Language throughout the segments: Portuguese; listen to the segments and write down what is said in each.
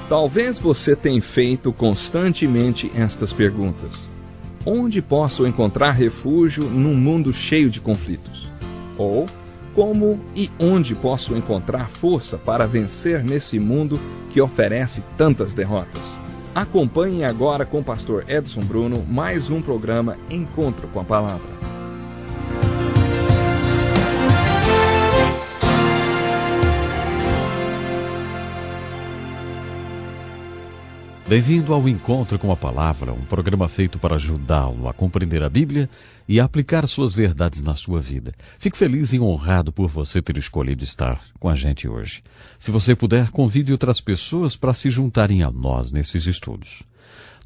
Talvez você tenha feito constantemente estas perguntas. Onde posso encontrar refúgio num mundo cheio de conflitos? Ou, como e onde posso encontrar força para vencer nesse mundo que oferece tantas derrotas? Acompanhe agora com o pastor Edson Bruno mais um programa Encontro com a Palavra. Bem-vindo ao Encontro com a Palavra, um programa feito para ajudá-lo a compreender a Bíblia e a aplicar suas verdades na sua vida. Fico feliz e honrado por você ter escolhido estar com a gente hoje. Se você puder, convide outras pessoas para se juntarem a nós nesses estudos.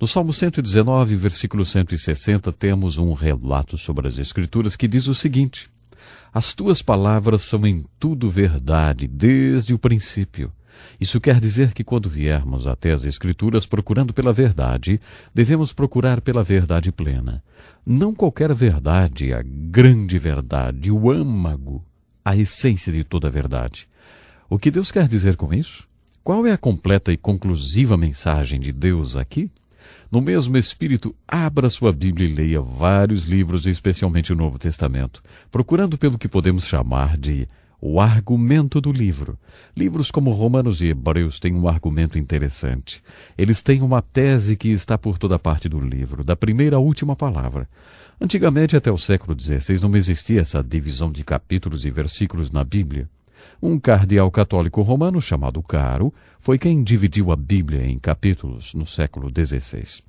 No Salmo 119, versículo 160, temos um relato sobre as Escrituras que diz o seguinte: As tuas palavras são em tudo verdade, desde o princípio. Isso quer dizer que quando viermos até as Escrituras procurando pela verdade, devemos procurar pela verdade plena. Não qualquer verdade, a grande verdade, o âmago, a essência de toda a verdade. O que Deus quer dizer com isso? Qual é a completa e conclusiva mensagem de Deus aqui? No mesmo espírito, abra sua Bíblia e leia vários livros, especialmente o Novo Testamento, procurando pelo que podemos chamar de o argumento do livro. Livros como Romanos e Hebreus têm um argumento interessante. Eles têm uma tese que está por toda parte do livro, da primeira à última palavra. Antigamente, até o século XVI, não existia essa divisão de capítulos e versículos na Bíblia. Um cardeal católico romano chamado Caro foi quem dividiu a Bíblia em capítulos no século XVI.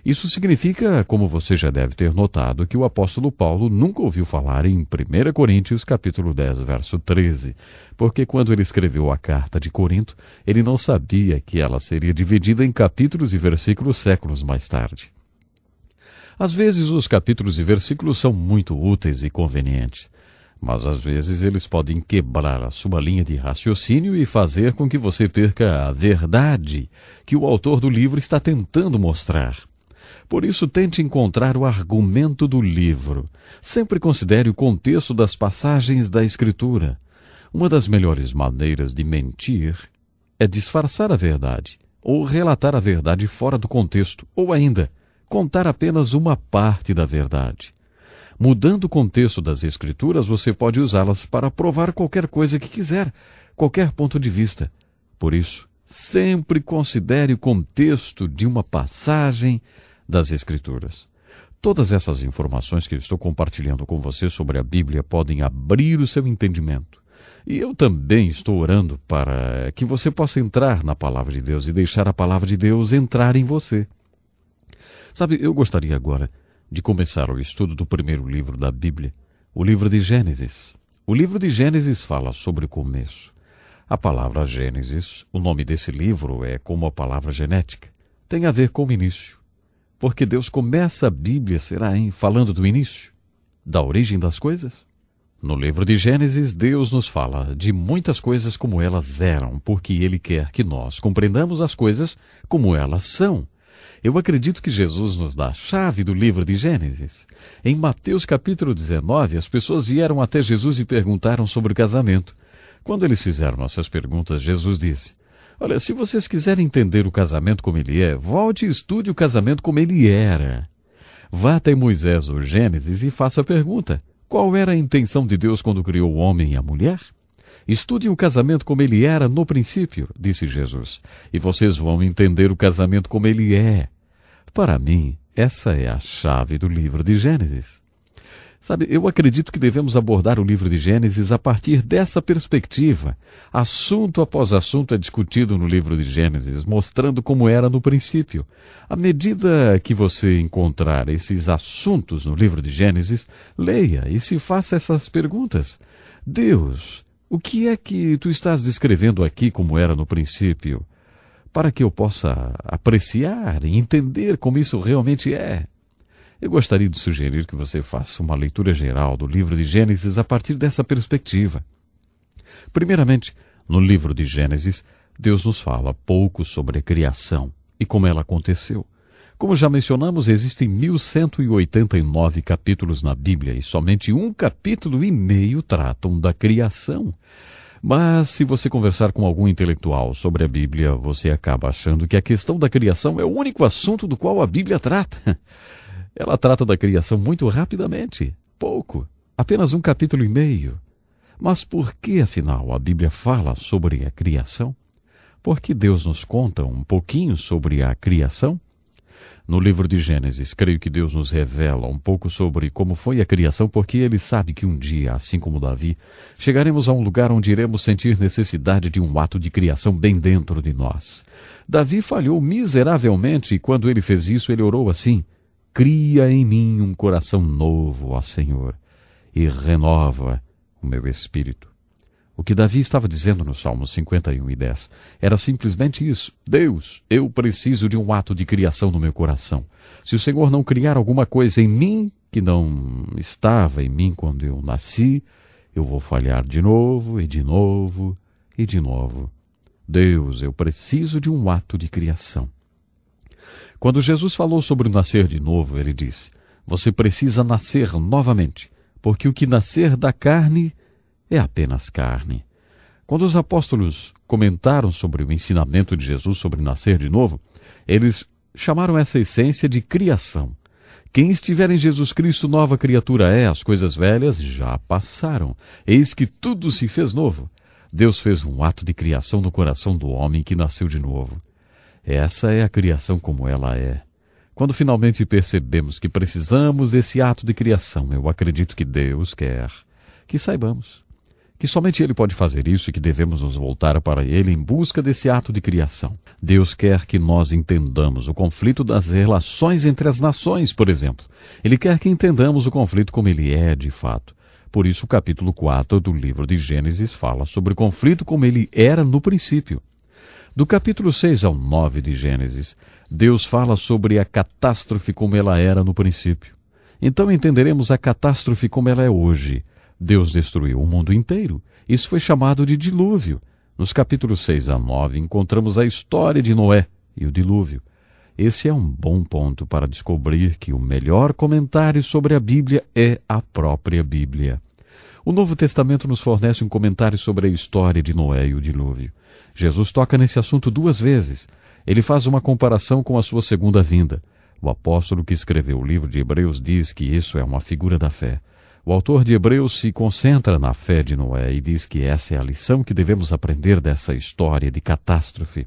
Isso significa, como você já deve ter notado, que o apóstolo Paulo nunca ouviu falar em 1 Coríntios capítulo 10, verso 13, porque quando ele escreveu a carta de Corinto, ele não sabia que ela seria dividida em capítulos e versículos séculos mais tarde. Às vezes os capítulos e versículos são muito úteis e convenientes, mas às vezes eles podem quebrar a sua linha de raciocínio e fazer com que você perca a verdade que o autor do livro está tentando mostrar. Por isso, tente encontrar o argumento do livro. Sempre considere o contexto das passagens da Escritura. Uma das melhores maneiras de mentir é disfarçar a verdade, ou relatar a verdade fora do contexto, ou ainda, contar apenas uma parte da verdade. Mudando o contexto das Escrituras, você pode usá-las para provar qualquer coisa que quiser, qualquer ponto de vista. Por isso, sempre considere o contexto de uma passagem das Escrituras. Todas essas informações que eu estou compartilhando com você sobre a Bíblia podem abrir o seu entendimento. E eu também estou orando para que você possa entrar na Palavra de Deus e deixar a Palavra de Deus entrar em você. Sabe, eu gostaria agora de começar o estudo do primeiro livro da Bíblia, o livro de Gênesis. O livro de Gênesis fala sobre o começo. A palavra Gênesis, o nome desse livro é como a palavra genética, tem a ver com o início. Porque Deus começa a Bíblia, será, falando do início, da origem das coisas? No livro de Gênesis, Deus nos fala de muitas coisas como elas eram, porque Ele quer que nós compreendamos as coisas como elas são. Eu acredito que Jesus nos dá a chave do livro de Gênesis. Em Mateus capítulo 19, as pessoas vieram até Jesus e perguntaram sobre o casamento. Quando eles fizeram essas perguntas, Jesus disse: Olha, se vocês quiserem entender o casamento como ele é, volte e estude o casamento como ele era. Vá até Moisés ou Gênesis e faça a pergunta: qual era a intenção de Deus quando criou o homem e a mulher? Estude o casamento como ele era no princípio, disse Jesus, e vocês vão entender o casamento como ele é. Para mim, essa é a chave do livro de Gênesis. Sabe, eu acredito que devemos abordar o livro de Gênesis a partir dessa perspectiva. Assunto após assunto é discutido no livro de Gênesis, mostrando como era no princípio. À medida que você encontrar esses assuntos no livro de Gênesis, leia e se faça essas perguntas. Deus, o que é que tu estás descrevendo aqui como era no princípio? Para que eu possa apreciar e entender como isso realmente é. Eu gostaria de sugerir que você faça uma leitura geral do livro de Gênesis a partir dessa perspectiva. Primeiramente, no livro de Gênesis, Deus nos fala pouco sobre a criação e como ela aconteceu. Como já mencionamos, existem 1189 capítulos na Bíblia e somente 1,5 capítulos tratam da criação. Mas se você conversar com algum intelectual sobre a Bíblia, você acaba achando que a questão da criação é o único assunto do qual a Bíblia trata. Ela trata da criação muito rapidamente, pouco, apenas 1,5 capítulos. Mas por que, afinal, a Bíblia fala sobre a criação? Por que Deus nos conta um pouquinho sobre a criação? No livro de Gênesis, creio que Deus nos revela um pouco sobre como foi a criação, porque Ele sabe que um dia, assim como Davi, chegaremos a um lugar onde iremos sentir necessidade de um ato de criação bem dentro de nós. Davi falhou miseravelmente e quando ele fez isso, ele orou assim: cria em mim um coração novo, ó Senhor, e renova o meu espírito. O que Davi estava dizendo no Salmo 51:10 era simplesmente isso: Deus, eu preciso de um ato de criação no meu coração. Se o Senhor não criar alguma coisa em mim que não estava em mim quando eu nasci, eu vou falhar de novo e de novo e de novo. Deus, eu preciso de um ato de criação. Quando Jesus falou sobre o nascer de novo, ele disse: você precisa nascer novamente, porque o que nascer da carne é apenas carne. Quando os apóstolos comentaram sobre o ensinamento de Jesus sobre nascer de novo, eles chamaram essa essência de criação. Quem estiver em Jesus Cristo, nova criatura é, as coisas velhas já passaram. Eis que tudo se fez novo. Deus fez um ato de criação no coração do homem que nasceu de novo. Essa é a criação como ela é. Quando finalmente percebemos que precisamos desse ato de criação, eu acredito que Deus quer que saibamos que somente Ele pode fazer isso e que devemos nos voltar para Ele em busca desse ato de criação. Deus quer que nós entendamos o conflito das relações entre as nações, por exemplo. Ele quer que entendamos o conflito como ele é de fato. Por isso o capítulo 4 do livro de Gênesis fala sobre o conflito como ele era no princípio. Do capítulo 6 ao 9 de Gênesis, Deus fala sobre a catástrofe como ela era no princípio. Então entenderemos a catástrofe como ela é hoje. Deus destruiu o mundo inteiro. Isso foi chamado de dilúvio. Nos capítulos 6 a 9 encontramos a história de Noé e o dilúvio. Esse é um bom ponto para descobrir que o melhor comentário sobre a Bíblia é a própria Bíblia. O Novo Testamento nos fornece um comentário sobre a história de Noé e o dilúvio. Jesus toca nesse assunto 2 vezes. Ele faz uma comparação com a sua segunda vinda. O apóstolo que escreveu o livro de Hebreus diz que isso é uma figura da fé. O autor de Hebreus se concentra na fé de Noé e diz que essa é a lição que devemos aprender dessa história de catástrofe.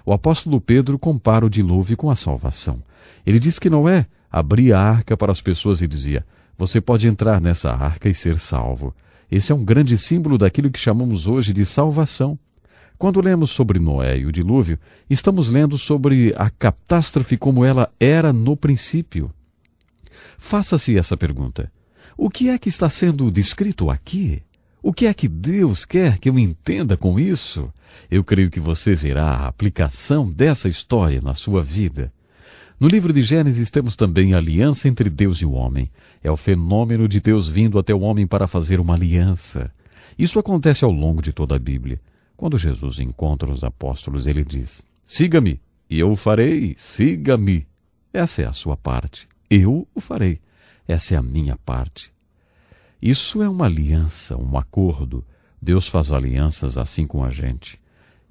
O apóstolo Pedro compara o dilúvio com a salvação. Ele diz que Noé abria a arca para as pessoas e dizia: você pode entrar nessa arca e ser salvo. Esse é um grande símbolo daquilo que chamamos hoje de salvação. Quando lemos sobre Noé e o dilúvio, estamos lendo sobre a catástrofe como ela era no princípio. Faça-se essa pergunta: o que é que está sendo descrito aqui? O que é que Deus quer que eu entenda com isso? Eu creio que você verá a aplicação dessa história na sua vida. No livro de Gênesis temos também a aliança entre Deus e o homem. É o fenômeno de Deus vindo até o homem para fazer uma aliança. Isso acontece ao longo de toda a Bíblia. Quando Jesus encontra os apóstolos, ele diz: siga-me, e eu o farei, siga-me. Essa é a sua parte. Eu o farei. Essa é a minha parte. Isso é uma aliança, um acordo. Deus faz alianças assim com a gente.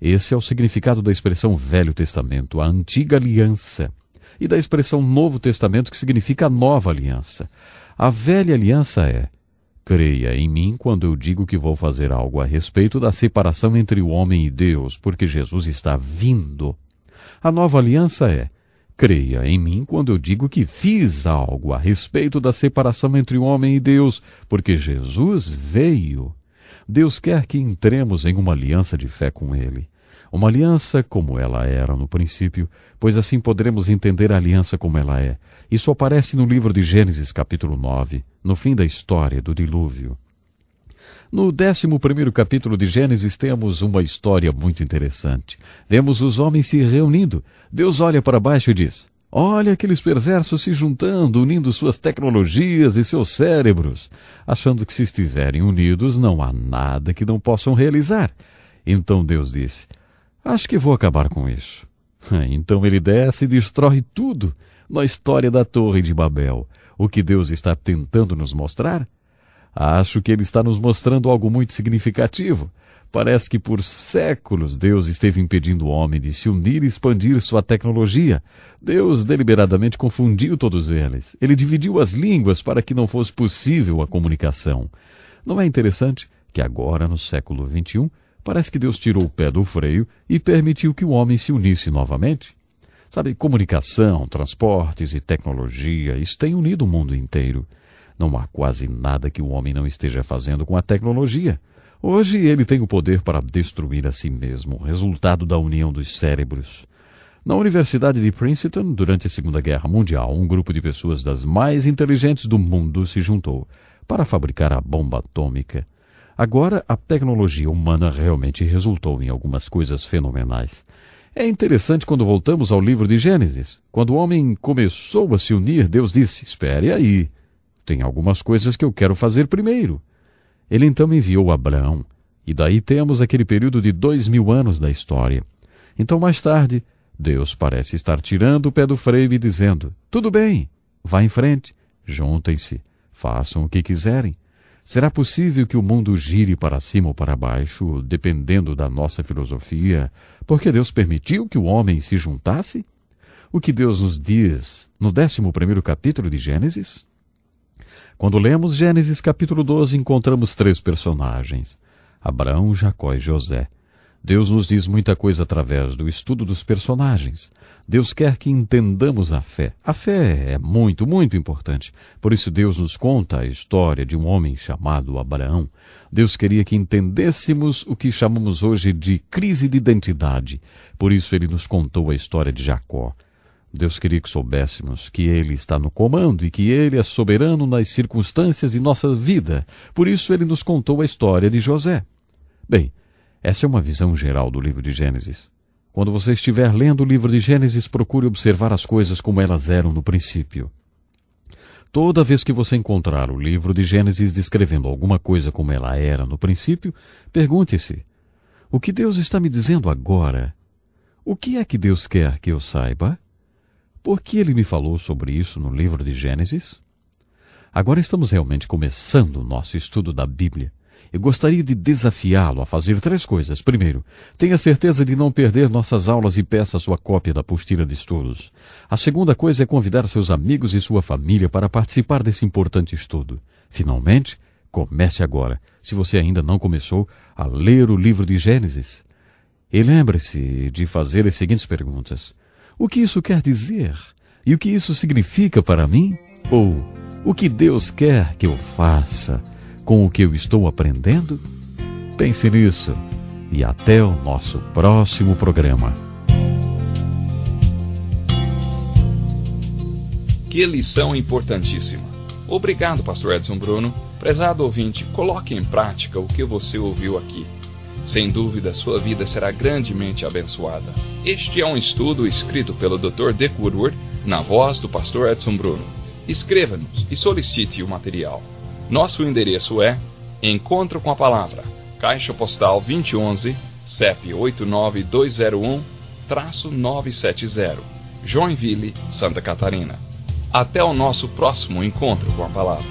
Esse é o significado da expressão Velho Testamento, a antiga aliança, e da expressão Novo Testamento, que significa a nova aliança. A velha aliança é: creia em mim quando eu digo que vou fazer algo a respeito da separação entre o homem e Deus, porque Jesus está vindo. A nova aliança é: creia em mim quando eu digo que fiz algo a respeito da separação entre o homem e Deus, porque Jesus veio. Deus quer que entremos em uma aliança de fé com Ele. Uma aliança como ela era no princípio, pois assim poderemos entender a aliança como ela é. Isso aparece no livro de Gênesis capítulo 9, no fim da história do dilúvio. No 11º capítulo de Gênesis temos uma história muito interessante. Vemos os homens se reunindo. Deus olha para baixo e diz: olha aqueles perversos se juntando, unindo suas tecnologias e seus cérebros, achando que se estiverem unidos não há nada que não possam realizar. Então Deus disse: acho que vou acabar com isso. Então ele desce e destrói tudo. Na história da Torre de Babel, o que Deus está tentando nos mostrar? Acho que ele está nos mostrando algo muito significativo. Parece que por séculos Deus esteve impedindo o homem de se unir e expandir sua tecnologia. Deus deliberadamente confundiu todos eles. Ele dividiu as línguas para que não fosse possível a comunicação. Não é interessante que agora, no século XXI, parece que Deus tirou o pé do freio e permitiu que o homem se unisse novamente? Sabe, comunicação, transportes e tecnologia, isso tem unido o mundo inteiro. Não há quase nada que o homem não esteja fazendo com a tecnologia. Hoje ele tem o poder para destruir a si mesmo, resultado da união dos cérebros. Na Universidade de Princeton, durante a Segunda Guerra Mundial, um grupo de pessoas das mais inteligentes do mundo se juntou para fabricar a bomba atômica. Agora, a tecnologia humana realmente resultou em algumas coisas fenomenais. É interessante quando voltamos ao livro de Gênesis. Quando o homem começou a se unir, Deus disse, espere aí, tem algumas coisas que eu quero fazer primeiro. Ele então enviou Abraão, e daí temos aquele período de 2000 anos da história. Então, mais tarde, Deus parece estar tirando o pé do freio e dizendo, tudo bem, vá em frente, juntem-se, façam o que quiserem. Será possível que o mundo gire para cima ou para baixo, dependendo da nossa filosofia, porque Deus permitiu que o homem se juntasse? O que Deus nos diz no 11º capítulo de Gênesis? Quando lemos Gênesis capítulo 12, encontramos 3 personagens, Abraão, Jacó e José. Deus nos diz muita coisa através do estudo dos personagens. Deus quer que entendamos a fé. A fé é muito, muito importante. Por isso Deus nos conta a história de um homem chamado Abraão. Deus queria que entendêssemos o que chamamos hoje de crise de identidade. Por isso Ele nos contou a história de Jacó. Deus queria que soubéssemos que Ele está no comando e que Ele é soberano nas circunstâncias de nossa vida. Por isso Ele nos contou a história de José. Bem, essa é uma visão geral do livro de Gênesis. Quando você estiver lendo o livro de Gênesis, procure observar as coisas como elas eram no princípio. Toda vez que você encontrar o livro de Gênesis descrevendo alguma coisa como ela era no princípio, pergunte-se, o que Deus está me dizendo agora? O que é que Deus quer que eu saiba? Por que Ele me falou sobre isso no livro de Gênesis? Agora estamos realmente começando o nosso estudo da Bíblia. Eu gostaria de desafiá-lo a fazer 3 coisas. Primeiro, tenha certeza de não perder nossas aulas e peça sua cópia da apostila de estudos. A segunda coisa é convidar seus amigos e sua família para participar desse importante estudo. Finalmente, comece agora, se você ainda não começou, a ler o livro de Gênesis. E lembre-se de fazer as seguintes perguntas. O que isso quer dizer? E o que isso significa para mim? Ou, o que Deus quer que eu faça com o que eu estou aprendendo? Pense nisso e até o nosso próximo programa. Que lição importantíssima. Obrigado, Pastor Edson Bruno. Prezado ouvinte, coloque em prática o que você ouviu aqui. Sem dúvida, sua vida será grandemente abençoada. Este é um estudo escrito pelo Dr. Dick Woodward, na voz do Pastor Edson Bruno. Escreva-nos e solicite o material. Nosso endereço é Encontro com a Palavra, Caixa Postal 2011, CEP 89201-970, Joinville, Santa Catarina. Até o nosso próximo Encontro com a Palavra.